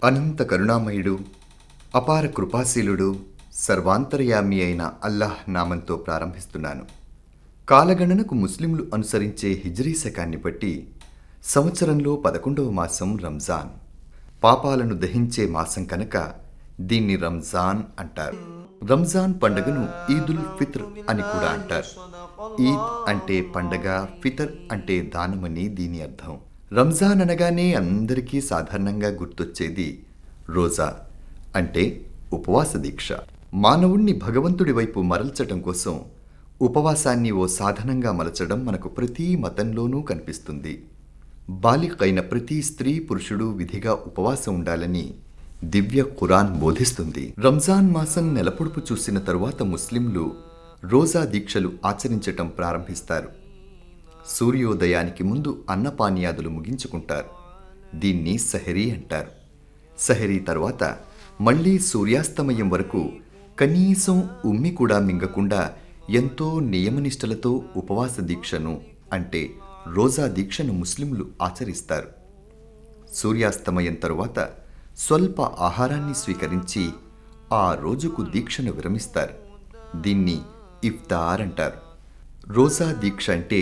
అనంత కరుణామయుడు, అపార కృపాశీలుడు, సర్వాంతర్యామి అయిన అల్లాహ్ నామంతో ప్రారంభిస్తున్నాను. కాలగణనకు ముస్లింలు అనుసరించే హిజ్రీ శకాన్ని బట్టి సంవత్సరంలో 11వ మాసం రంజాన్. పాపాలను దహించే మాసం కనుక దీన్ని రంజాన్ అంటారు. రంజాన్ పండుగను ఈదుల్ ఫిత్ర్ అని కూడా అంటారు. ఈద్ అంటే పండగ, ఫితర్ అంటే దానమని దీని అర్థం. రంజాన్ అనగానే అందరికీ సాధారణంగా గుర్తొచ్చేది రోజా అంటే ఉపవాస దీక్ష. మానవుణ్ణి భగవంతుడి వైపు మరల్చటం కోసం ఉపవాసాన్ని ఓ సాధనంగా మలచడం మనకు ప్రతి మతంలోనూ కనిపిస్తుంది. బాలిగ్ అయిన ప్రతి స్త్రీ పురుషుడు విధిగా ఉపవాసం ఉండాలని దివ్య ఖురాన్ బోధిస్తుంది. రంజాన్ మాసం నెలపొడుపు చూసిన తరువాత ముస్లింలు రోజా దీక్షలు ఆచరించటం ప్రారంభిస్తారు. సూర్యోదయానికి ముందు అన్నపానీయాదులు ముగించుకుంటారు. దీన్ని సహరీ అంటారు. సహరీ తర్వాత మళ్లీ సూర్యాస్తమయం వరకు కనీసం ఉమ్మి కూడా మింగకుండా ఎంతో నియమనిష్టలతో ఉపవాస దీక్షను అంటే రోజా దీక్షను ముస్లింలు ఆచరిస్తారు. సూర్యాస్తమయం తరువాత స్వల్ప ఆహారాన్ని స్వీకరించి ఆ రోజుకు దీక్షను విరమిస్తారు. దీన్ని ఇఫ్తార్ అంటారు. రోజా దీక్ష అంటే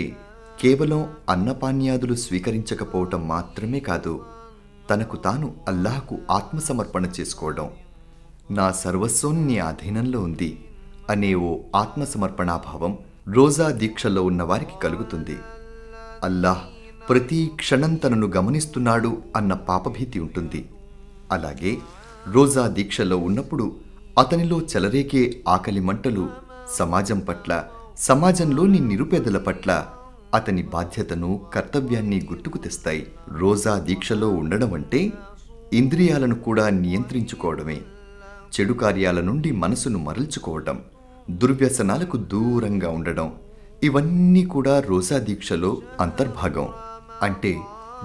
కేవలం అన్నపానీయాదులు స్వీకరించకపోవటం మాత్రమే కాదు, తనకు తాను అల్లాహ్కు ఆత్మసమర్పణ చేసుకోవడం. నా సర్వస్వం నీ అధీనంలో ఉంది అనే ఓ ఆత్మసమర్పణాభావం రోజా దీక్షలో ఉన్న వారికి కలుగుతుంది. అల్లాహ్ ప్రతి క్షణం తనను గమనిస్తున్నాడు అన్న పాపభీతి ఉంటుంది. అలాగే రోజా దీక్షలో ఉన్నప్పుడు అతనిలో చెలరేగే ఆకలి మంటలు సమాజం పట్ల, సమాజంలోని నిరుపేదల పట్ల అతని బాధ్యతను, కర్తవ్యాన్ని గుర్తుకు తెస్తాయి. రోజా దీక్షలో ఉండడం అంటే ఇంద్రియాలను కూడా నియంత్రించుకోవడమే. చెడు కార్యాల నుండి మనసును మరల్చుకోవడం, దుర్వ్యసనాలకు దూరంగా ఉండడం, ఇవన్నీ కూడా రోజా దీక్షలో అంతర్భాగం. అంటే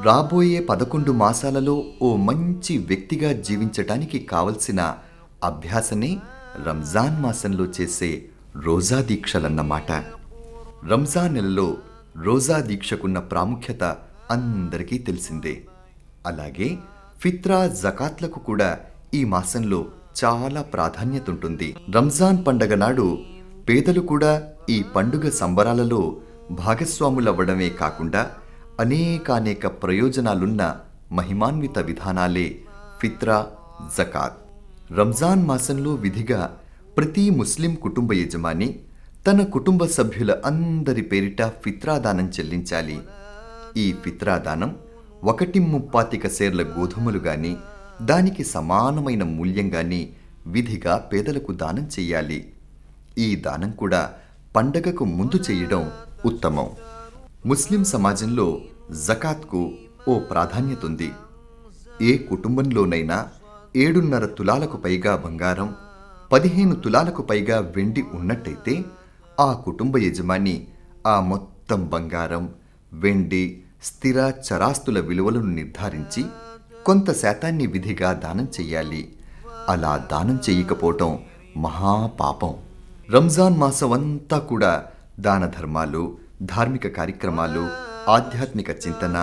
రాబోయే 11 మాసాలలో ఓ మంచి వ్యక్తిగా జీవించటానికి కావలసిన అభ్యాసనే రంజాన్ మాసంలో చేసే రోజా దీక్షలన్నమాట. రంజాన్ నెలలో రోజా దీక్షకున్న ప్రాముఖ్యత అందరికీ తెలిసిందే. అలాగే ఫిత్రా, జకాత్లకు కూడా ఈ మాసంలో చాలా ప్రాధాన్యత ఉంటుంది. రంజాన్ పండగ నాడు పేదలు కూడా ఈ పండుగ సంబరాలలో భాగస్వాములవ్వడమే కాకుండా అనేకానేక ప్రయోజనాలున్న మహిమాన్విత విధానాలే ఫిత్రా, జకాత్. రంజాన్ మాసంలో విధిగా ప్రతి ముస్లిం కుటుంబ యజమాని తన కుటుంబ సభ్యుల అందరి పేరిట ఫిత్రాదానం చెల్లించాలి. ఈ ఫిత్రాదానం 1/35 సేర్ల గోధుమలు గాని, దానికి సమానమైన మూల్యం గాని విధిగా పేదలకు దానం చెయ్యాలి. ఈ దానం కూడా పండగకు ముందు చేయడం ఉత్తమం. ముస్లిం సమాజంలో జకాత్కు ఓ ప్రాధాన్యత ఉంది. ఏ కుటుంబంలోనైనా 7.5 తులాలకు పైగా బంగారం, 15 తులాలకు పైగా వెండి ఉన్నట్టయితే ఆ కుటుంబ యజమాని ఆ మొత్తం బంగారం, వెండి, స్థిర చరాస్తుల విలువలను నిర్ధారించి కొంత శాతాన్ని విధిగా దానం చెయ్యాలి. అలా దానం చెయ్యకపోవటం మహాపాపం. రంజాన్ మాసం అంతా కూడా దాన ధర్మాలు, ధార్మిక కార్యక్రమాలు, ఆధ్యాత్మిక చింతన,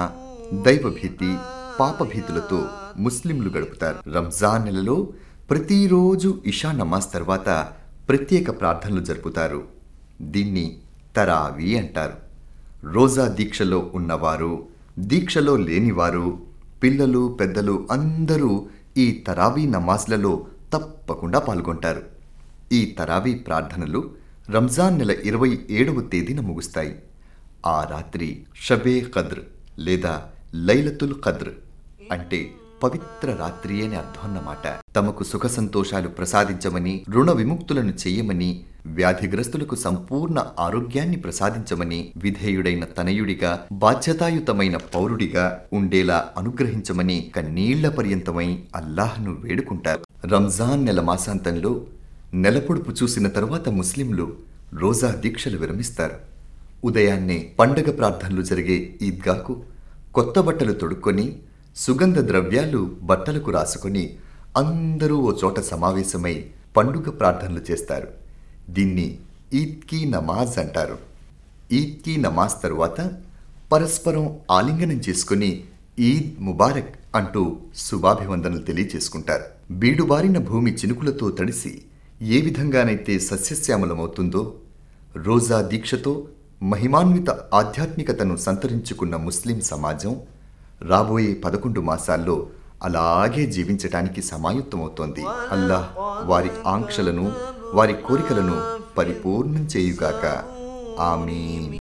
దైవభీతి, పాపభీతులతో ముస్లింలు గడుపుతారు. రంజాన్ నెలలో ప్రతిరోజు ఇషా నమాజ్ తర్వాత ప్రత్యేక ప్రార్థనలు జరుపుతారు. దీన్ని తరావీ అంటారు. రోజా దీక్షలో ఉన్నవారు, దీక్షలో లేనివారు, పిల్లలు, పెద్దలు అందరూ ఈ తరావీ నమాజ్లలో తప్పకుండా పాల్గొంటారు. ఈ తరావీ ప్రార్థనలు రంజాన్ నెల 27వ తేదీన ముగుస్తాయి. ఆ రాత్రి షబే ఖద్ర్ లేదా లైలతుల్ ఖద్ర్ అంటే పవిత్ర రాత్రి అని అర్థం అన్నమాట. తమకు సుఖ సంతోషాలు ప్రసాదించమని, రుణ విముక్తులను చెయ్యమని, వ్యాధిగ్రస్తులకు సంపూర్ణ ఆరోగ్యాన్ని ప్రసాదించమని, విధేయుడైన తనయుడిగా, బాధ్యతాయుతమైన పౌరుడిగా ఉండేలా అనుగ్రహించమని కన్నీళ్ల పర్యంతమై అల్లాహ్ను వేడుకుంటారు. రంజాన్ నెల మాసాంతంలో నెలపొడుపు చూసిన తరువాత ముస్లింలు రోజా దీక్షలు విరమిస్తారు. ఉదయాన్నే పండగ ప్రార్థనలు జరిగే ఈద్గాకు కొత్త బట్టలు తొడుక్కొని, సుగంధ ద్రవ్యాలు బట్టలకు రాసుకొని అందరూ ఓ చోట సమావేశమై పండుగ ప్రార్థనలు చేస్తారు. దీన్ని ఈద్ కీ నమాజ్ అంటారు. ఈద్ కీ నమాజ్ తరువాత పరస్పరం ఆలింగనం చేసుకుని ఈద్ ముబారక్ అంటూ శుభాభివందనలు తెలియచేసుకుంటారు. బీడుబారిన భూమి చినుకులతో తడిసి ఏ విధంగానైతే సస్యశ్యామలమవుతుందో, రోజా దీక్షతో మహిమాన్విత ఆధ్యాత్మికతను సంతరించుకున్న ముస్లిం సమాజం రాబోయే 11 మాసాల్లో అలాగే జీవించటానికి సమాయుత్తమవుతోంది. అల్లాహ్ వారి ఆంక్షలను, వారి కోరికలను పరిపూర్ణం చేయుగాక. ఆమీన్.